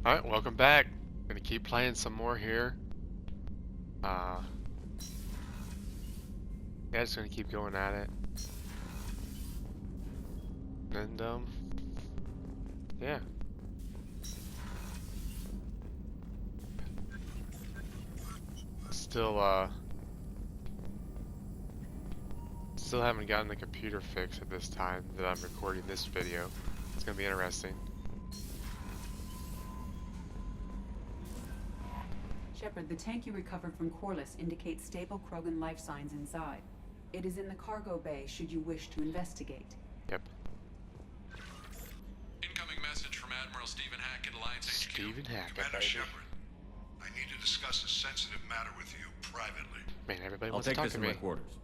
Alright, welcome back. Gonna keep playing some more here. Yeah, just gonna keep going at it. And, yeah. Still haven't gotten the computer fix at this time that I'm recording this video. It's gonna be interesting. Shepard, the tank you recovered from Corliss indicates stable Krogan life signs inside. It is in the cargo bay should you wish to investigate. Yep. Incoming message from Admiral Stephen Hackett, Alliance HQ. Stephen Hackett, Commander baby. Shepard, I need to discuss a sensitive matter with you privately. Man, everybody I'll wants to take talk this to in me. my quarters.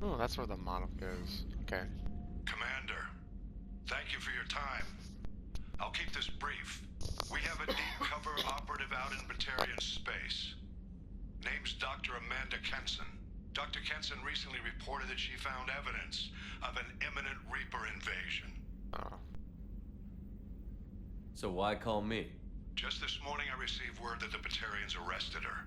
Oh, that's where the model goes. Okay. Commander, thank you for your time. I'll keep this brief. We have a deep cover operative out in Batarian space. Name's Dr. Amanda Kenson. Dr. Kenson recently reported that she found evidence of an imminent Reaper invasion. Oh. So why call me? Just this morning I received word that the Batarians arrested her.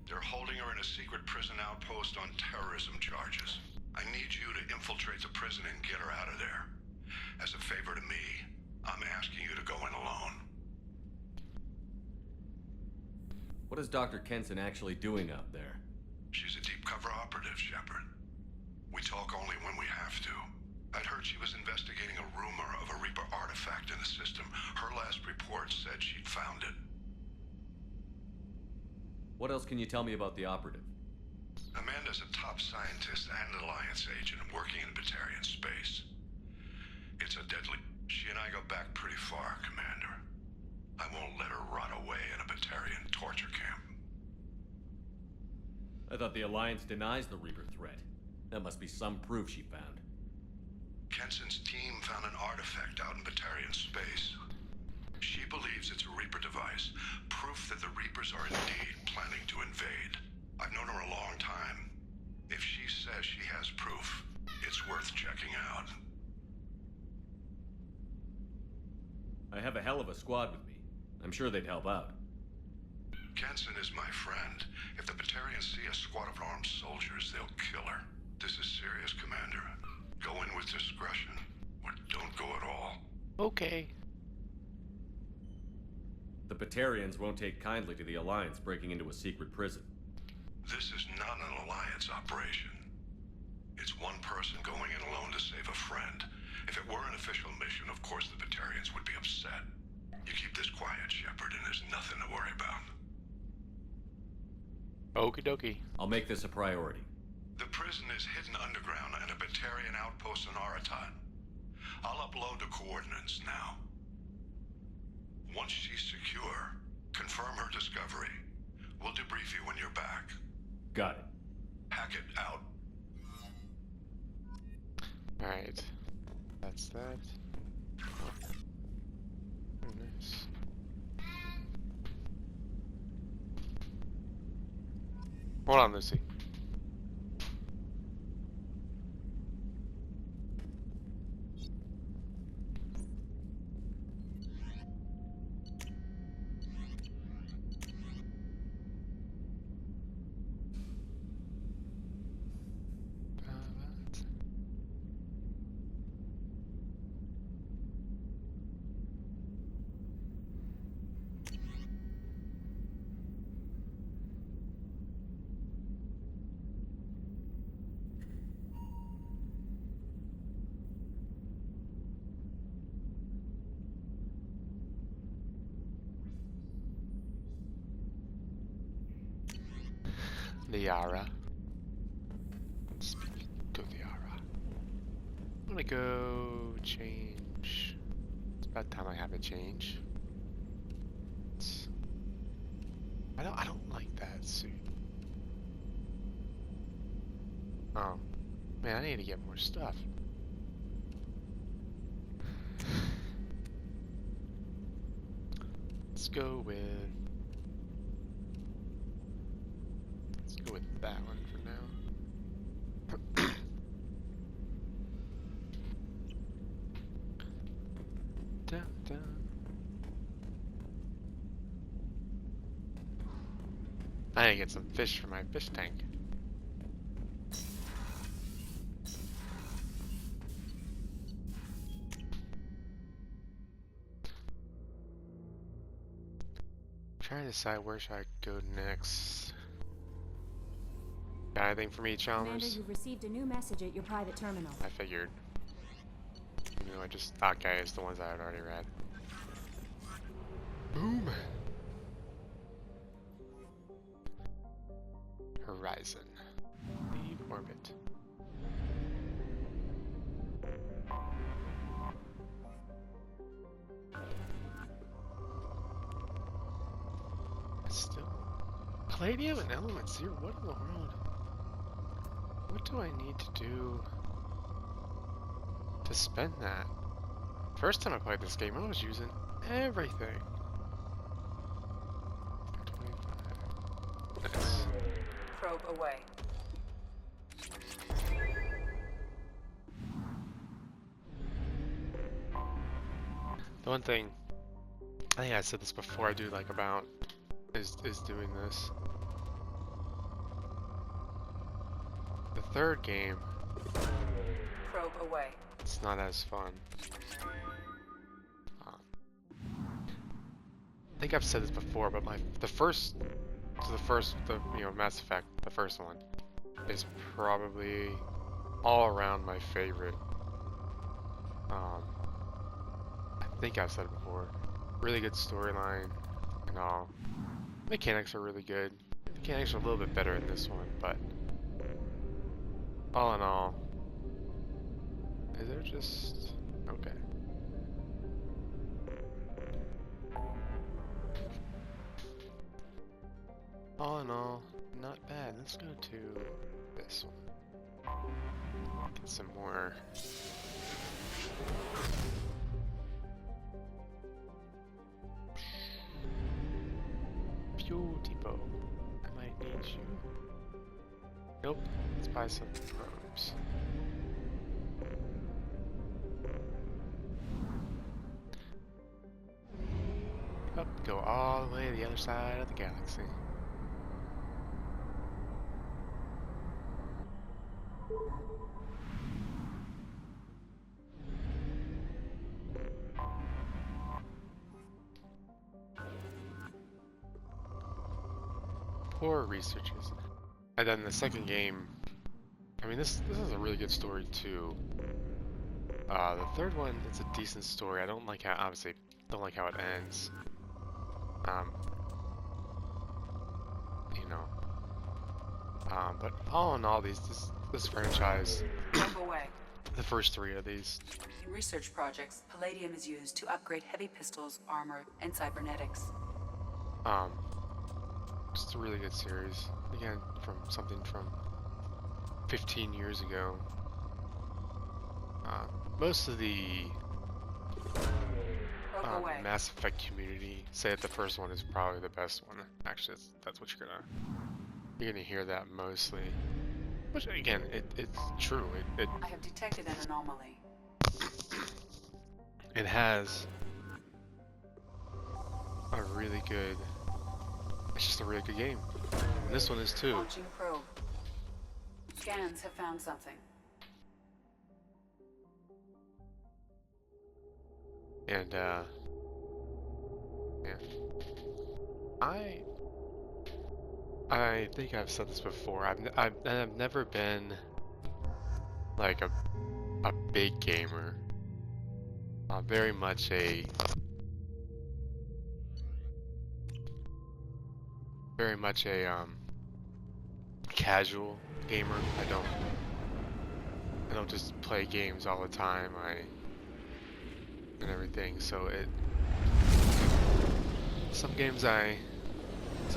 They're holding her in a secret prison outpost on terrorism charges. I need you to infiltrate the prison and get her out of there. As a favor to me, I'm asking you to go in alone. What is Dr. Kenson actually doing out there? She's a deep cover operative, Shepard. We talk only when we have to. I'd heard she was investigating a rumor of a Reaper artifact in the system. Her last report said she'd found it. What else can you tell me about the operative? Amanda's a top scientist and Alliance agent working in Batarian space. It's a deadly... She and I go back pretty far, Commander. I won't let her rot away in a Batarian torture camp. I thought the Alliance denies the Reaper threat. That must be some proof she found. Kenson's team found an artifact out in Batarian space. She believes it's a Reaper device, proof that the Reapers are indeed planning to invade. I've known her a long time. If she says she has proof, it's worth checking out. I have a hell of a squad with me. I'm sure they'd help out. Kenson is my friend. If the Batarians see a squad of armed soldiers, they'll kill her. This is serious, Commander. Go in with discretion, or don't go at all. Okay. The Batarians won't take kindly to the Alliance breaking into a secret prison. This is not an Alliance operation. It's one person going in alone to save a friend. If it were an official mission, of course the Batarians would be upset. You keep this quiet, Shepard, and there's nothing to worry about. Okie dokie. I'll make this a priority. The prison is hidden underground in a Batarian outpost in Araton. I'll upload the coordinates now. Once she's secure, confirm her discovery. We'll debrief you when you're back. Got it. Hackett out. Alright. That's that. Oh. Very nice. Hold on, Lucy. Liara. Speak to Liara. I'm gonna go change. It's about time I have a change. I don't like that suit. Oh. Man, I need to get more stuff. Let's go with that one for now. Dun, dun. I need to get some fish for my fish tank. Trying to decide where should I go next. Got anything for me, Commander, Chalmers? you've received a new message at your private terminal. I figured. You know, I just okay, it's the ones I had already read. Boom. Horizon. Leave orbit. Still. Palladium and elements here? What in the world? What do I need to do to spend that? First time I played this game, I was using everything. 25. Nice. Probe away. The one thing, I think I said this before, I do like about is doing this. The third game, Probe away. it's not as fun. I think I've said this before, but the Mass Effect, the first one, is probably all around my favorite. I think I've said it before. Really good storyline and all. Mechanics are really good. Mechanics are a little bit better in this one, but all in all, they're just okay. All in all, not bad. Let's go to this one. Get some more. Fuel depot. I might need you. Nope. Let's buy some probes. Up, go all the way to the other side of the galaxy. Poor researchers. And then the second game, I mean, this is a really good story too. The third one, it's a decent story. I don't like how, obviously, don't like how it ends. You know. But all in all, this franchise, Probe away. the first three of these, In research projects, palladium is used to upgrade heavy pistols, armor, and cybernetics. just a really good series. Again, from something from 15 years ago. Most of the Probe away. Mass Effect community say that the first one is probably the best one. Actually, that's what you're gonna hear that mostly. Which again, it's true. I have detected an anomaly. It has a really good. It's just a really good game. And this one is too. Launching probe. Scans have found something. And yeah. I think I've said this before. I've never been like a big gamer. Very much a casual gamer. I don't just play games all the time. And everything. So some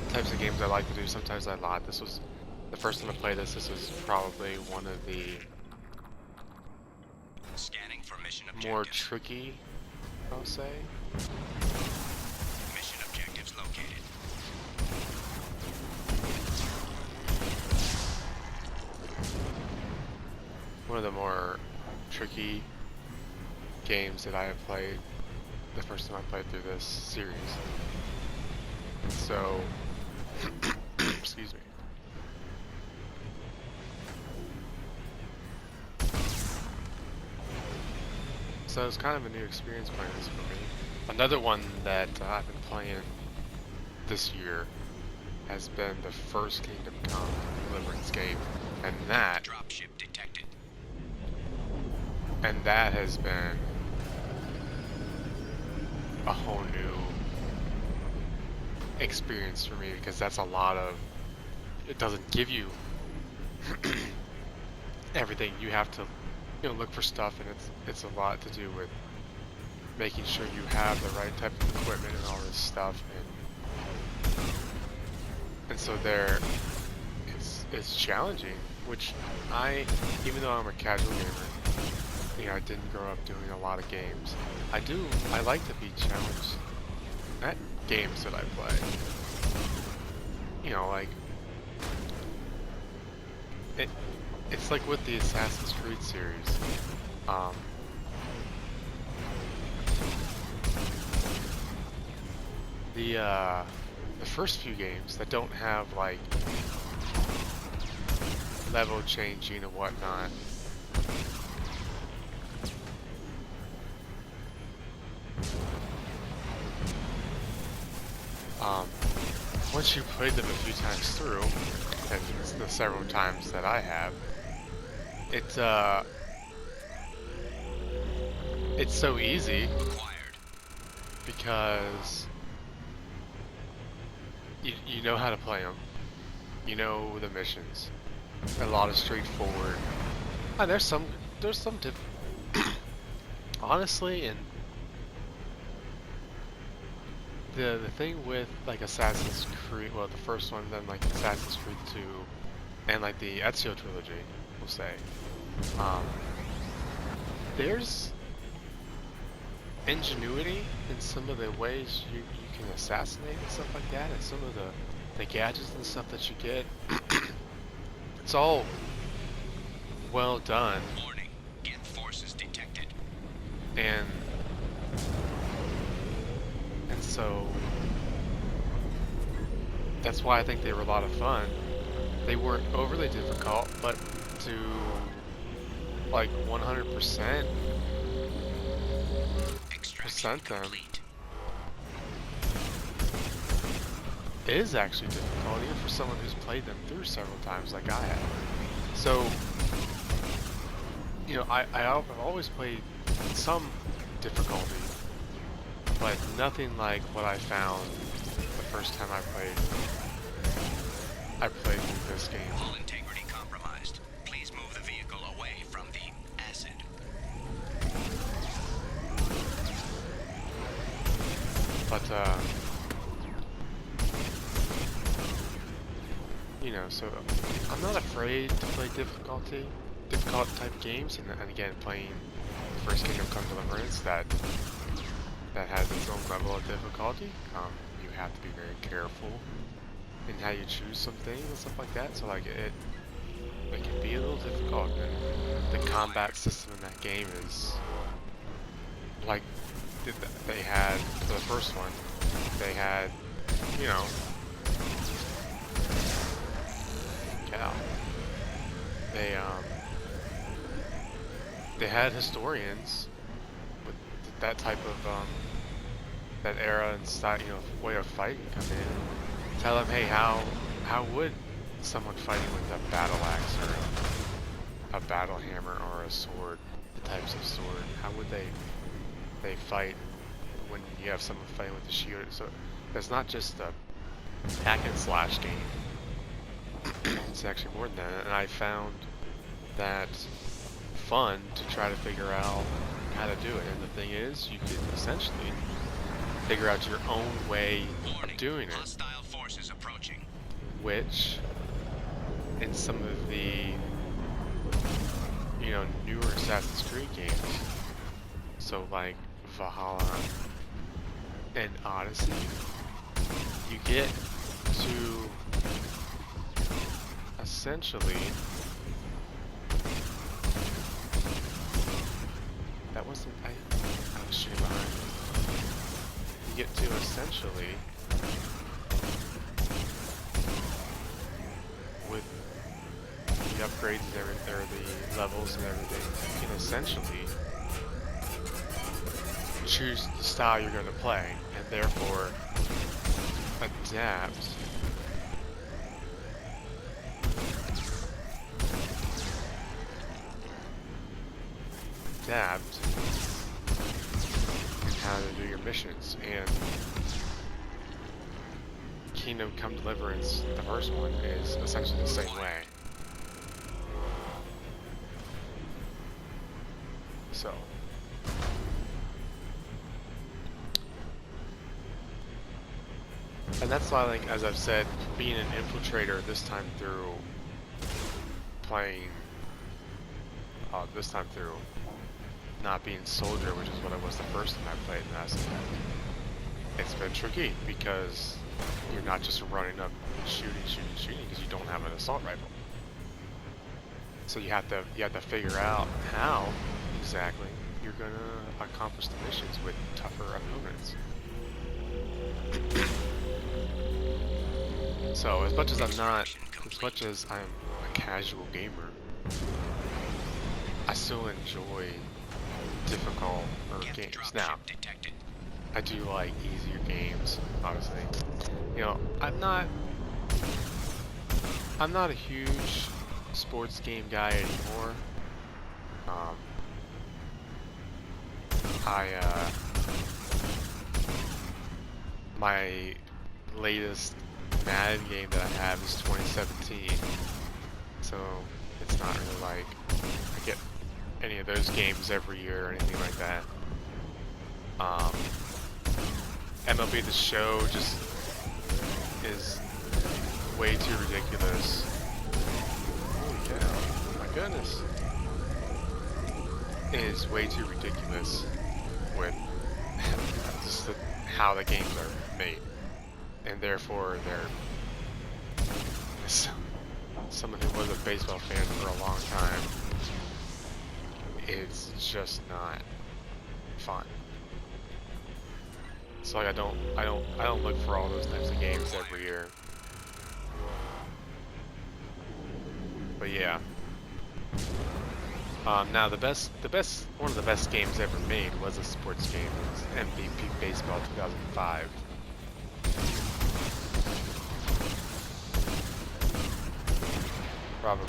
types of games I like to do. Sometimes I lot. This the first time I played this was probably one of the Scanning for mission more objectives. tricky, I'll say. Mission objectives located. One of the more tricky games that I have played the first time I played through this series. So, excuse me. So it's kind of a new experience playing this for me. Another one that I've been playing this year has been the first Kingdom Come Deliverance game, and that Dropship detected. has been a whole new experience for me, because that's a lot of, it doesn't give you everything. You have to, you know, look for stuff, and it's a lot to do with making sure you have the right type of equipment and all this stuff, and so there, it's challenging, which even though I'm a casual gamer, you know, I didn't grow up doing a lot of games. I like to be challenged at games that I play. You know, like, it's like with the Assassin's Creed series. The first few games that don't have like level changing and whatnot, once you played them a few times through, and the several times that I have, it's so easy because you know how to play them, you know the missions, a lot of straightforward. And there's some honestly, and the thing with like Assassin's Creed, well, the first one, then like Assassin's Creed 2, and like the Ezio trilogy, we'll say, there's ingenuity in some of the ways you can assassinate and stuff like that, and some of the gadgets and stuff that you get. It's all well done. Warning. Get forces detected. And so that's why I think they were a lot of fun. They weren't overly difficult, but to like 100% them is actually difficult, even for someone who's played them through several times like I have. So, you know, I've always played some difficulty, but nothing like what I found the first time I played through this game. Hull integrity compromised. Please move the vehicle away from the acid. But you know, so I'm not afraid to play difficult type games, and again, playing the first Kingdom Come Deliverance that has its own level of difficulty. You have to be very careful in how you choose some things and stuff like that. So like it can be a little difficult, and the combat system in that game is like they had for the first one. They had, you know, they had historians with that type of that era and style, you know, way of fighting come in and tell them, hey, how would someone fighting with a battle axe or a battle hammer or a sword, the types of sword, how would they fight when you have someone fighting with a shield? So it's not just a hack and slash game. It's actually more than that, and I found that fun to try to figure out how to do it. And the thing is, you can essentially figure out your own way of doing it, Hostile forces approaching. which in some of the, you know, newer Assassin's Creed games. So like Valhalla and Odyssey, you get to essentially, that wasn't, I was shooting behind. You get to essentially, with the upgrades and everything, or the levels and everything, you can essentially choose the style you're going to play, and therefore adapt in how to do your missions. And Kingdom Come Deliverance, the first one, is essentially the same way. So and that's why, like, as I've said, being an infiltrator this time through, playing this time through not being soldier, which is what I was the first time I played Mass Effect, it's been tricky because you're not just running up shooting because you don't have an assault rifle. So you have to figure out how exactly you're gonna accomplish the missions with tougher opponents. So as much as I'm a casual gamer, I still enjoy difficult games. Now, I do like easier games, obviously. You know, I'm not a huge sports game guy anymore. My latest Madden game that I have is 2017, so it's not really like I get any of those games every year or anything like that. MLB The Show just is way too ridiculous. Holy cow, my goodness. It is way too ridiculous with just how the games are made. And therefore, they're someone who was a baseball fan for a long time. It's just not fun. So like I don't look for all those types of games every year. But yeah. Now one of the best games ever made was a sports game. It was MVP Baseball 2005. Probably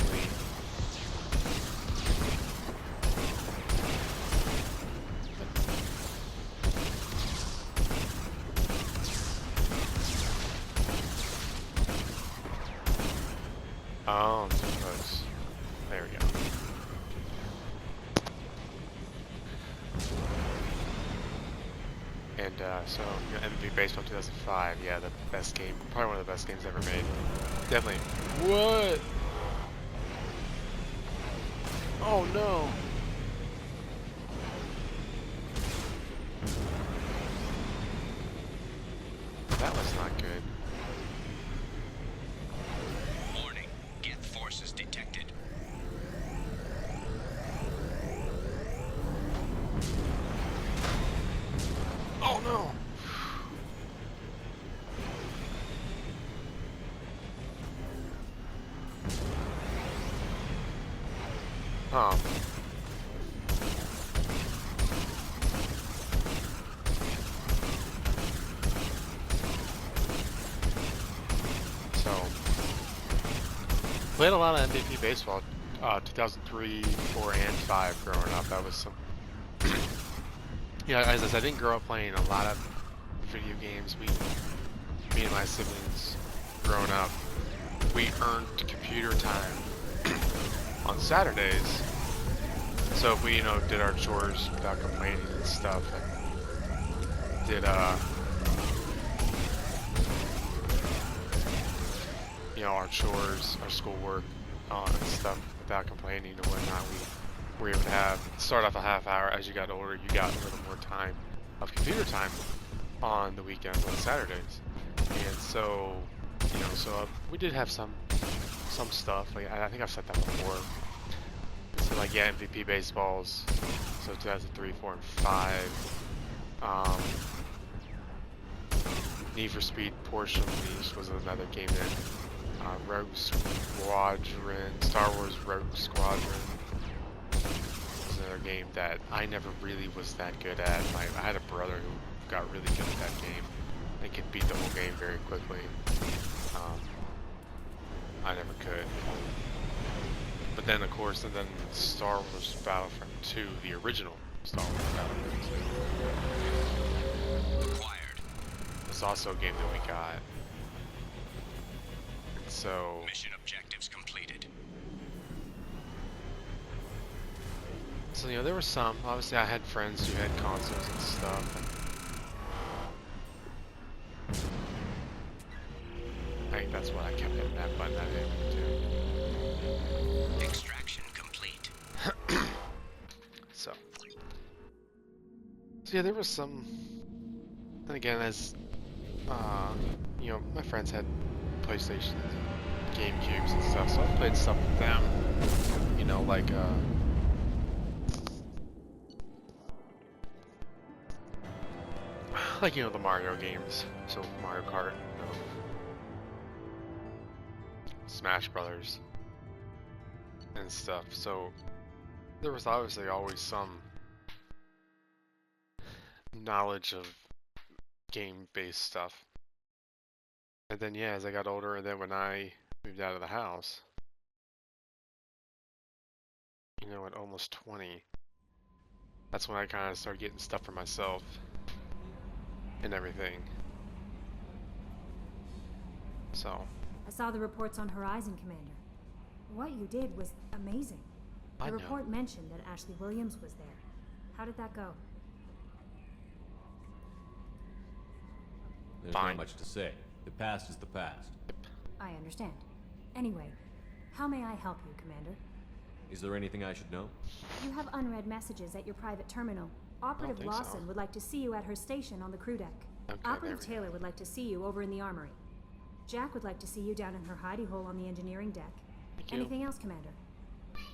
oh, too close. There we go. And so MVP Baseball 2005, yeah, the best game, probably one of the best games ever made. Definitely. What? Oh no! That was not good. Warning. Geth forces detected. Oh no! Oh. So, played a lot of MVP Baseball, 2003, 4, and 5 growing up. That was some... Yeah, as I said, I didn't grow up playing a lot of video games. Me and my siblings, growing up, we earned computer time on Saturdays. So if we, did our chores without complaining and stuff, and did, you know, our chores, our schoolwork, and stuff without complaining or whatnot. We were able to start off a half hour. As you got older, you got a little more time of computer time on the weekends, on Saturdays. And so, you know, we did have some stuff. Like I think I've said that before. So like, yeah, MVP baseballs. So 2003, 4, and 5. Need for Speed Porsche Unleashed was another game that Rogue Squadron, Star Wars Rogue Squadron was another game that I never really was that good at. I had a brother who got really good at that game and could beat the whole game very quickly. I never could. But then, of course, and then Star Wars Battlefront 2, the original Star Wars Battlefront 2. Acquired. It's also a game that we got. And so... Mission objectives completed. So, you know, there were some. Obviously, I had friends who had consoles and stuff. I think that's what I kept hitting that button at him too. Extraction complete. So yeah, there was some. And again, as you know, my friends had PlayStations, GameCubes, and stuff, so I played stuff with them. You know, like you know, the Mario games. So Mario Kart, you know, Smash Brothers, and stuff. So there was obviously always some knowledge of game-based stuff. And then yeah, as I got older, and then when I moved out of the house, you know, at almost 20, that's when I kind of started getting stuff for myself and everything. So I saw the reports on Horizon, Commander. What you did was amazing. I The know. report mentioned that Ashley Williams was there. How did that go? There's Fine. not much to say. The past is the past. I understand. Anyway, how may I help you, Commander? Is there anything I should know? You have unread messages at your private terminal. Operative think so. Lawson would like to see you at her station on the crew deck. Okay, Operative there we go. Taylor would like to see you over in the armory. Jack would like to see you down in her hidey hole on the engineering deck. Thank you. Anything else, Commander?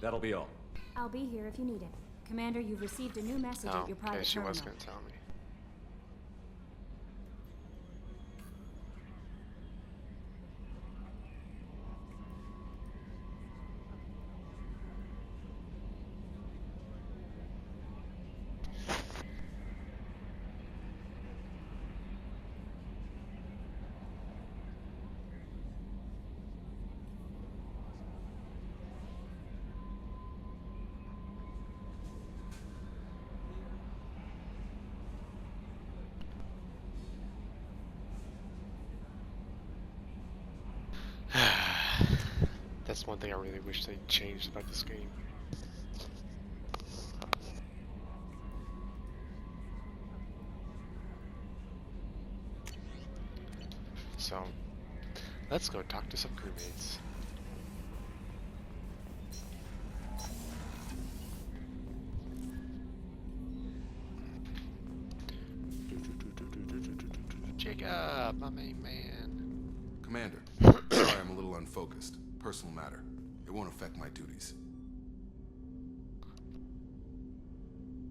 That'll be all. I'll be here if you need it. Commander, you've received a new message Oh, at your okay, private she terminal. was gonna tell me. That's one thing I really wish they changed about this game. So, let's go talk to some crewmates. Jacob, my main man. Commander, sorry I'm a little unfocused. Personal matter. It won't affect my duties.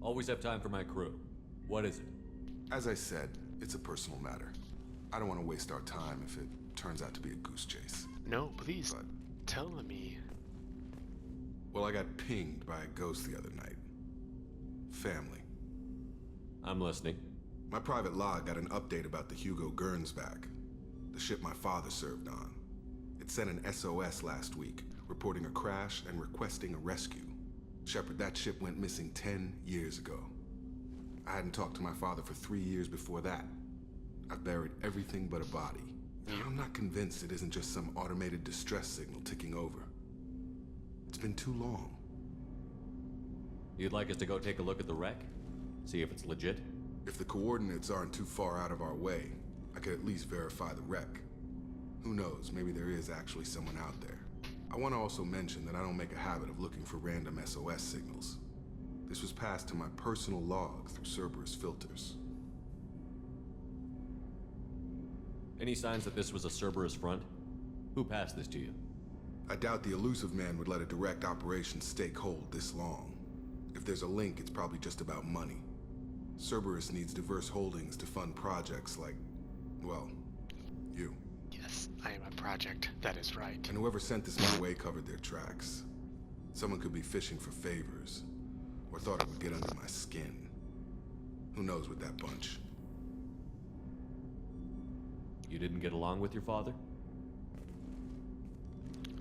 Always have time for my crew. What is it? As I said, it's a personal matter. I don't want to waste our time if it turns out to be a goose chase. No, please, But, tell me. well, I got pinged by a ghost the other night. Family. I'm listening. My private log got an update about the Hugo Gernsback, the ship my father served on. It sent an SOS last week, reporting a crash and requesting a rescue. Shepard, that ship went missing 10 years ago. I hadn't talked to my father for 3 years before that. I've buried everything but a body. I'm not convinced it isn't just some automated distress signal ticking over. It's been too long. You'd like us to go take a look at the wreck? See if it's legit? If the coordinates aren't too far out of our way, I could at least verify the wreck. Who knows, maybe there is actually someone out there. I want to also mention that I don't make a habit of looking for random SOS signals. This was passed to my personal log through Cerberus filters. Any signs that this was a Cerberus front? Who passed this to you? I doubt the elusive man would let a direct operation stake hold this long. If there's a link, it's probably just about money. Cerberus needs diverse holdings to fund projects like, well, you. Yes, I am a project. That is right. And whoever sent this my way covered their tracks. Someone could be fishing for favors, or thought it would get under my skin. Who knows with that bunch? You didn't get along with your father?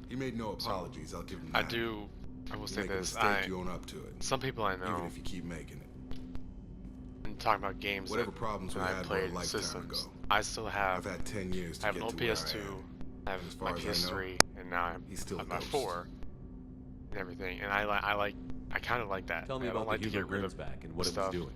He made no apologies, I'll give him that. I will You say make a this, mistake, you own up to it. some people I know, Even if you keep making it. and talking about games Whatever that problems we I had were a played lifetime systems, ago. I still have, I've had 10 years I to have get an old to where PS2, I I am. have As far my as I know, PS3, and now I'm he's still on a my ghost. 4, and everything, and I kind of like that. Tell me I don't about like the to Hugo get rid of Grimsback and what it was stuff. doing.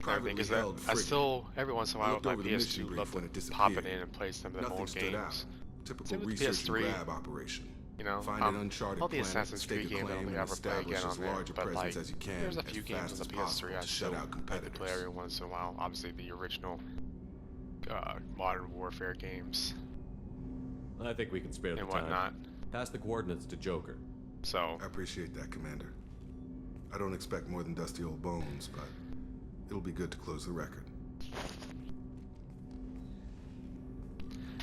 Privately Because held I frigate. still, every once in a I while looked with my over the mission PS2, brief love when it to pop it disappeared. in and play some of the Nothing old stood out. games. Typical Same with research and PS3, grab operation. You know, Find an uncharted all the planet, Assassin's stake Creed a games I don't claim, think I and ever play again establish on as there, large a but presence like, as you can there's a as few fast games on as the possible PS3 I to still shut out like to competitors. play every once in a while. Obviously, the original Modern Warfare games I think we can spare the and time. whatnot. Pass the coordinates to Joker. So, I appreciate that, Commander. I don't expect more than dusty old bones, but it'll be good to close the record.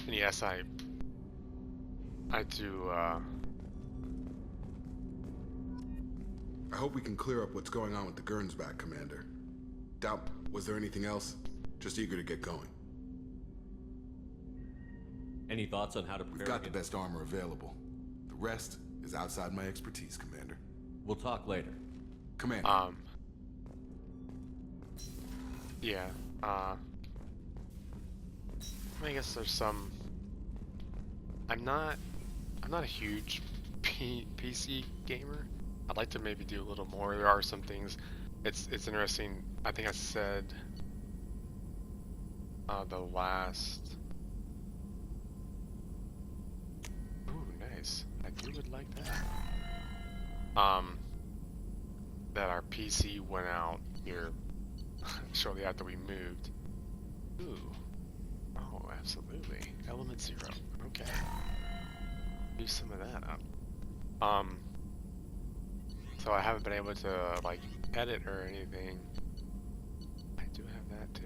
and yes, I do. I hope we can clear up what's going on with the Gernsback, Commander. Doubt, was there anything else? Just eager to get going. Any thoughts on how to prepare We've got the against- best armor available. The rest is outside my expertise, Commander. We'll talk later. Commander. Yeah. I guess there's some. I'm not a huge PC gamer. I'd like to maybe do a little more. There are some things. It's interesting. I think I said the last. Ooh, nice. I would like that. That our PC went out here shortly after we moved. Ooh. Oh, absolutely. Element 0. Okay. Do some of that up. So I haven't been able to like edit or anything. I do have that too.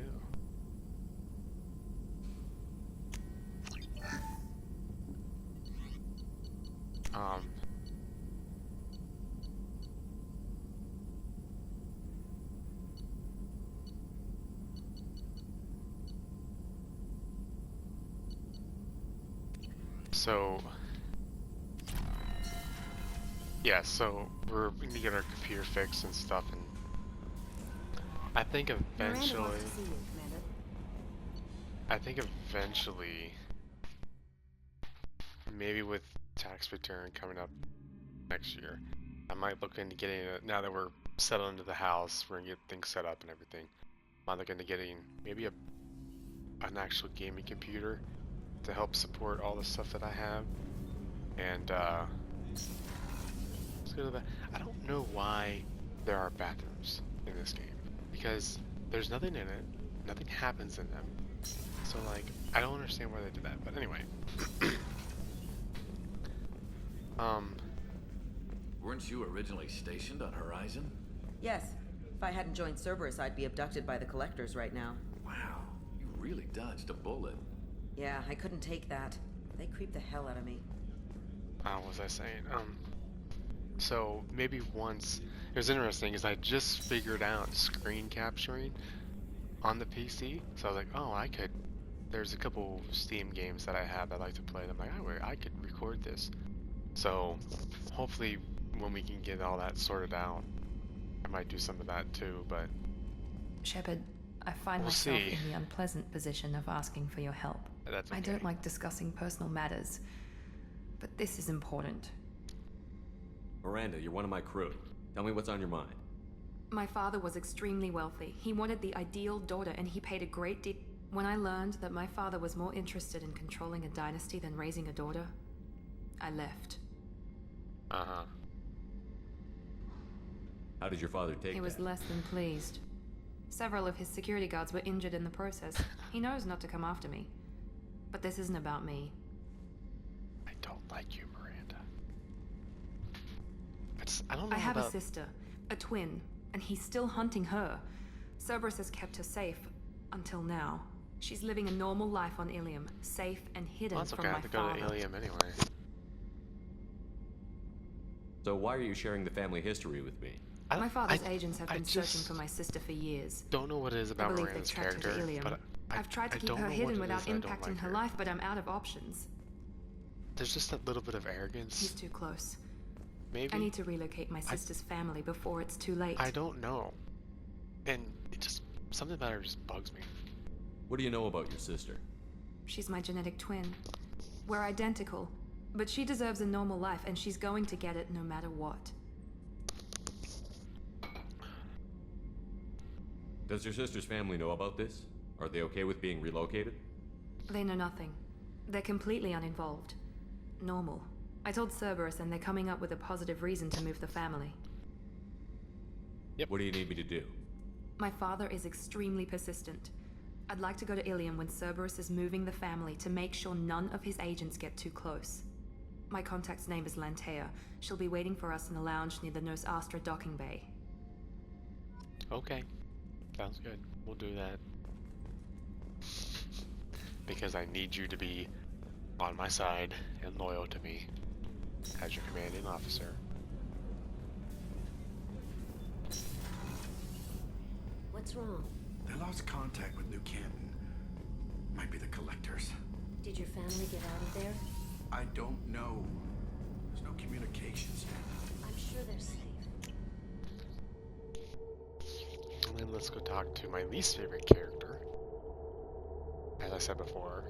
So yeah, so we're gonna get our computer fixed and stuff, and I think Miranda eventually, wants to see you, Commander. maybe with tax return coming up next year, I might look into getting it. Now that we're settled into the house, we're gonna get things set up and everything. I might look into getting maybe an actual gaming computer to help support all the stuff that I have, and let's go to the. I don't know why there are bathrooms in this game, because there's nothing in it, nothing happens in them. So like, I don't understand why they did that. But anyway, Weren't you originally stationed on Horizon? Yes. If I hadn't joined Cerberus, I'd be abducted by the Collectors right now. Wow, you really dodged a bullet. Yeah, I couldn't take that. They creeped the hell out of me. what was I saying? So maybe once it was interesting because I just figured out screen capturing on the PC. So I was like, oh, I could. There's a couple Steam games that I have that I like to play. I'm like, I could record this. So hopefully when we can get all that sorted out, I might do some of that too. But Shepard, I find we'll myself see. in the unpleasant position of asking for your help. That's okay. I don't like discussing personal matters, but this is important. Miranda, you're one of my crew. Tell me what's on your mind. My father was extremely wealthy. He wanted the ideal daughter, and he paid a great deal. When I learned that my father was more interested in controlling a dynasty than raising a daughter, I left. Uh-huh. How did your father take that? He was less than pleased. Several of his security guards were injured in the process. He knows not to come after me. But this isn't about me. I don't like you, Miranda. I don't know I have about... a sister, a twin, and he's still hunting her. Cerberus has kept her safe, until now. She's living a normal life on Ilium, safe and hidden Well, that's from okay, I my have to go father. to Ilium anyway. So why are you sharing the family history with me? My father's agents have been searching for my sister for years. Don't know what it is I about believe Miranda's they tracked her character, to Ilium. but I've tried to keep her hidden without impacting her life, but I'm out of options. There's just that little bit of arrogance. He's too close. Maybe. I need to relocate my sister's family before it's too late. I don't know. And it just, something about her just bugs me. What do you know about your sister? She's my genetic twin. We're identical, but she deserves a normal life, and she's going to get it no matter what. Does your sister's family know about this? Are they okay with being relocated? They know nothing. They're completely uninvolved. Normal. I told Cerberus, and they're coming up with a positive reason to move the family. Yep. What do you need me to do? My father is extremely persistent. I'd like to go to Ilium when Cerberus is moving the family to make sure none of his agents get too close. My contact's name is Lantea. She'll be waiting for us in the lounge near the Nos Astra docking bay. Okay. Sounds good. We'll do that. Because I need you to be on my side and loyal to me as your commanding officer. What's wrong? They lost contact with New Canton. Might be the collectors. Did your family get out of there? I don't know. There's no communications yet. I'm sure they're safe. And then let's go talk to my least favorite character. As I said before,